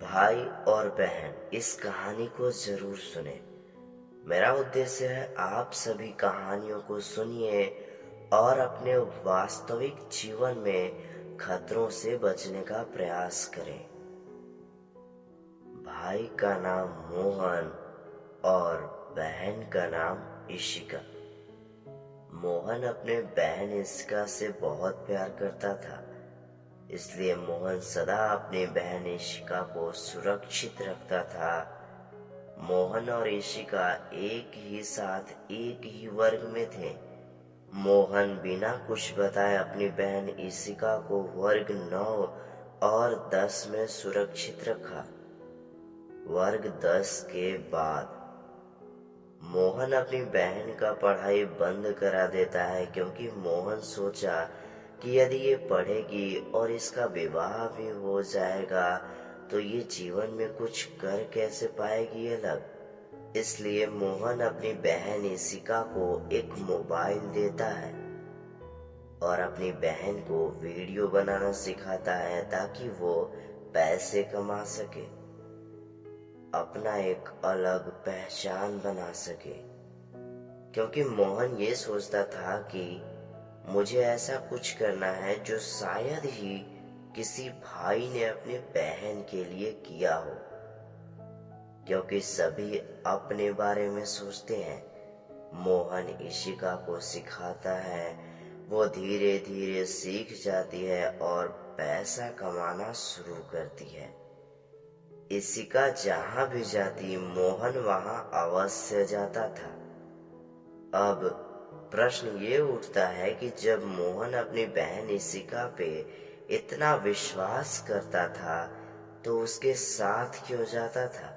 भाई और बहन इस कहानी को जरूर सुने। मेरा उद्देश्य है आप सभी कहानियों को सुनिए और अपने वास्तविक जीवन में खतरों से बचने का प्रयास करें। भाई का नाम मोहन और बहन का नाम इशिका। मोहन अपने बहन इशिका से बहुत प्यार करता था, इसलिए मोहन सदा अपनी बहन इशिका को सुरक्षित रखता था। मोहन और इशिका एक ही साथ एक ही वर्ग में थे। मोहन बिना कुछ बताए अपनी बहन इशिका को वर्ग 9 और 10 में सुरक्षित रखा। वर्ग 10 के बाद मोहन अपनी बहन का पढ़ाई बंद करा देता है, क्योंकि मोहन सोचा कि यदि ये पढ़ेगी और इसका विवाह भी हो जाएगा तो ये जीवन में कुछ कर कैसे पाएगी अलग। इसलिए मोहन अपनी बहन इशिका को एक मोबाइल देता है और अपनी बहन को वीडियो बनाना सिखाता है ताकि वो पैसे कमा सके, अपना एक अलग पहचान बना सके। क्योंकि मोहन ये सोचता था कि मुझे ऐसा कुछ करना है जो शायद ही किसी भाई ने अपनी बहन के लिए किया हो, क्योंकि सभी अपने बारे में सोचते हैं। मोहन इशिका को सिखाता है, वो धीरे धीरे सीख जाती है और पैसा कमाना शुरू करती है। इशिका जहां भी जाती मोहन वहां अवश्य जाता था। अब प्रश्न ये उठता है कि जब मोहन अपनी बहन इशिका पे इतना विश्वास करता था तो उसके साथ क्यों जाता था?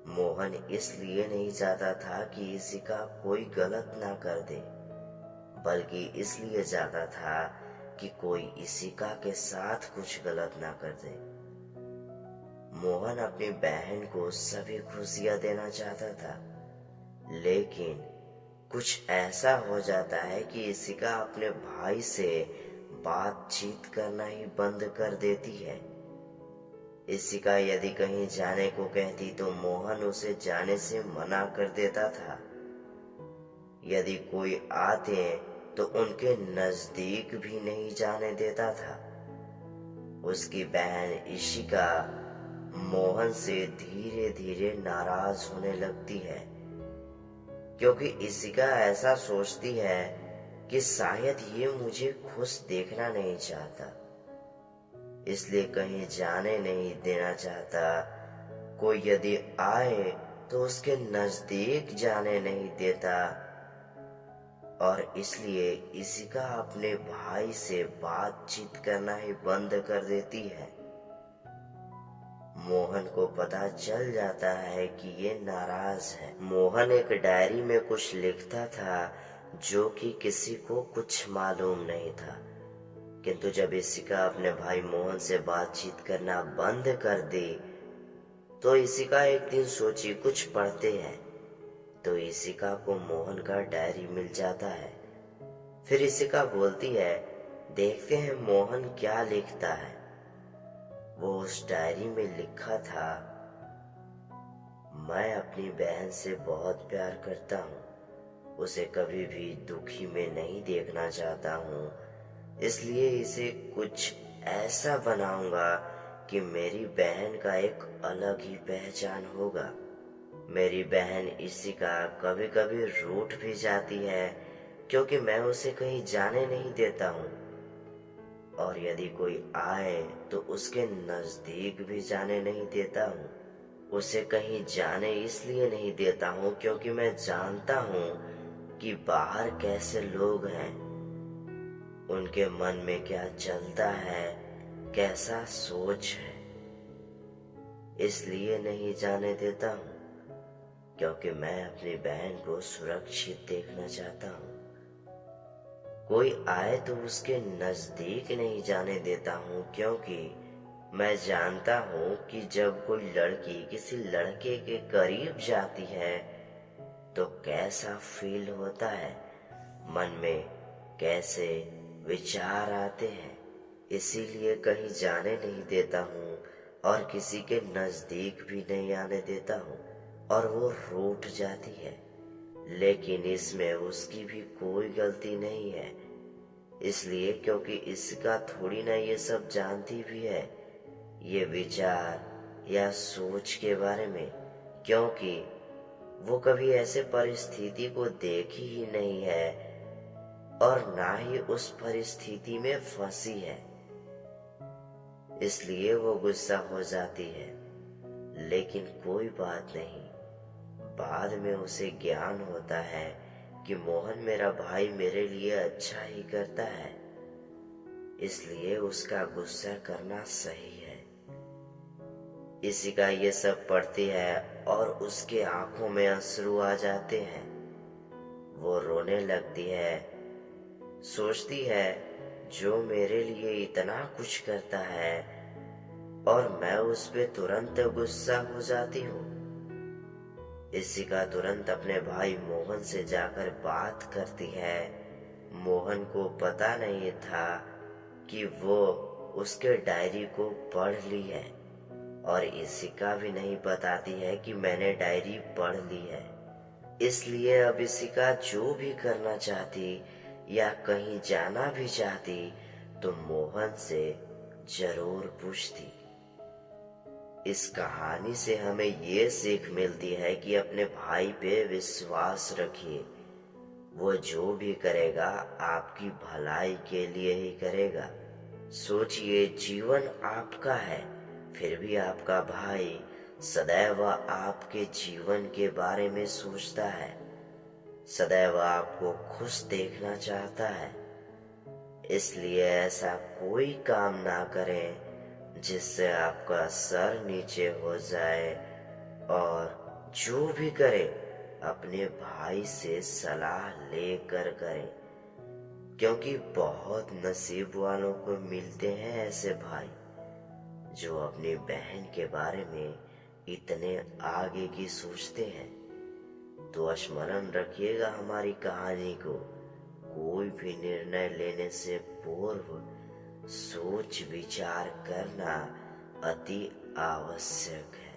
मोहन इसलिए नहीं जाता था कि इशिका कोई गलत ना कर दे, बल्कि इसलिए जाता था कि कोई इशिका के साथ कुछ गलत ना कर दे। मोहन अपनी बहन को सभी खुशियां देना चाहता था, लेकिन कुछ ऐसा हो जाता है कि इशिका अपने भाई से बातचीत करना ही बंद कर देती है। इशिका यदि कहीं जाने को कहती तो मोहन उसे जाने से मना कर देता था। यदि कोई आते तो उनके नजदीक भी नहीं जाने देता था। उसकी बहन इशिका मोहन से धीरे धीरे नाराज होने लगती है, क्योंकि इशिका ऐसा सोचती है कि शायद ये मुझे खुश देखना नहीं चाहता, इसलिए कहीं जाने नहीं देना चाहता। कोई यदि आए तो उसके नजदीक जाने नहीं देता, और इसलिए इशिका अपने भाई से बातचीत करना ही बंद कर देती है। मोहन को पता चल जाता है कि ये नाराज है। मोहन एक डायरी में कुछ लिखता था जो कि किसी को कुछ मालूम नहीं था, किंतु जब इशिका अपने भाई मोहन से बातचीत करना बंद कर दी तो इशिका एक दिन सोची कुछ पढ़ते हैं, तो इशिका को मोहन का डायरी मिल जाता है। फिर इशिका बोलती है, देखते हैं मोहन क्या लिखता है। वो उस डायरी में लिखा था, मैं अपनी बहन से बहुत प्यार करता हूँ, उसे कभी भी दुखी में नहीं देखना चाहता हूँ, इसलिए इसे कुछ ऐसा बनाऊंगा कि मेरी बहन का एक अलग ही पहचान होगा। मेरी बहन इशिका कभी कभी रूठ भी जाती है, क्योंकि मैं उसे कहीं जाने नहीं देता हूँ, और यदि कोई आए तो उसके नजदीक भी जाने नहीं देता हूँ। उसे कहीं जाने इसलिए नहीं देता हूँ क्योंकि मैं जानता हूँ कि बाहर कैसे लोग हैं, उनके मन में क्या चलता है, कैसा सोच है। इसलिए नहीं जाने देता हूँ क्योंकि मैं अपनी बहन को सुरक्षित देखना चाहता हूँ। कोई आए तो उसके नजदीक नहीं जाने देता हूँ, क्योंकि मैं जानता हूँ कि जब कोई लड़की किसी लड़के के करीब जाती है तो कैसा फील होता है, मन में कैसे विचार आते हैं। इसीलिए कहीं जाने नहीं देता हूँ और किसी के नजदीक भी नहीं आने देता हूँ और वो रूठ जाती है, लेकिन इसमें उसकी भी कोई गलती नहीं है। इसलिए क्योंकि इसका थोड़ी ना ये सब जानती भी है, ये विचार या सोच के बारे में, क्योंकि वो कभी ऐसे परिस्थिति को देखी ही नहीं है और ना ही उस परिस्थिति में फंसी है। इसलिए वो गुस्सा हो जाती है, लेकिन कोई बात नहीं। बाद में उसे ज्ञान होता है कि मोहन मेरा भाई मेरे लिए अच्छा ही करता है, इसलिए उसका गुस्सा करना सही है। इशिका ये सब पढ़ती है और उसके आंखों में अश्रु आ जाते हैं। वो रोने लगती है, सोचती है जो मेरे लिए इतना कुछ करता है और मैं उस पे तुरंत गुस्सा हो जाती हूँ। इशिका तुरंत अपने भाई मोहन से जाकर बात करती है। मोहन को पता नहीं था कि वो उसके डायरी को पढ़ ली है और इशिका भी नहीं बताती है कि मैंने डायरी पढ़ ली है। इसलिए अब इशिका जो भी करना चाहती या कहीं जाना भी चाहती तो मोहन से जरूर पूछती। इस कहानी से हमें ये सीख मिलती है कि अपने भाई पे विश्वास रखिए। वो जो भी करेगा आपकी भलाई के लिए ही करेगा। सोचिए, जीवन आपका है, फिर भी आपका भाई सदैव आपके जीवन के बारे में सोचता है, सदैव आपको खुश देखना चाहता है। इसलिए ऐसा कोई काम ना करें जिससे आपका सर नीचे हो जाए, और जो भी करे अपने भाई से सलाह लेकर करें, क्योंकि बहुत नसीब वालों को मिलते हैं ऐसे भाई जो अपनी बहन के बारे में इतने आगे की सोचते हैं। तो स्मरण रखिएगा हमारी कहानी को, कोई भी निर्णय लेने से पूर्व सोच विचार करना अति आवश्यक है।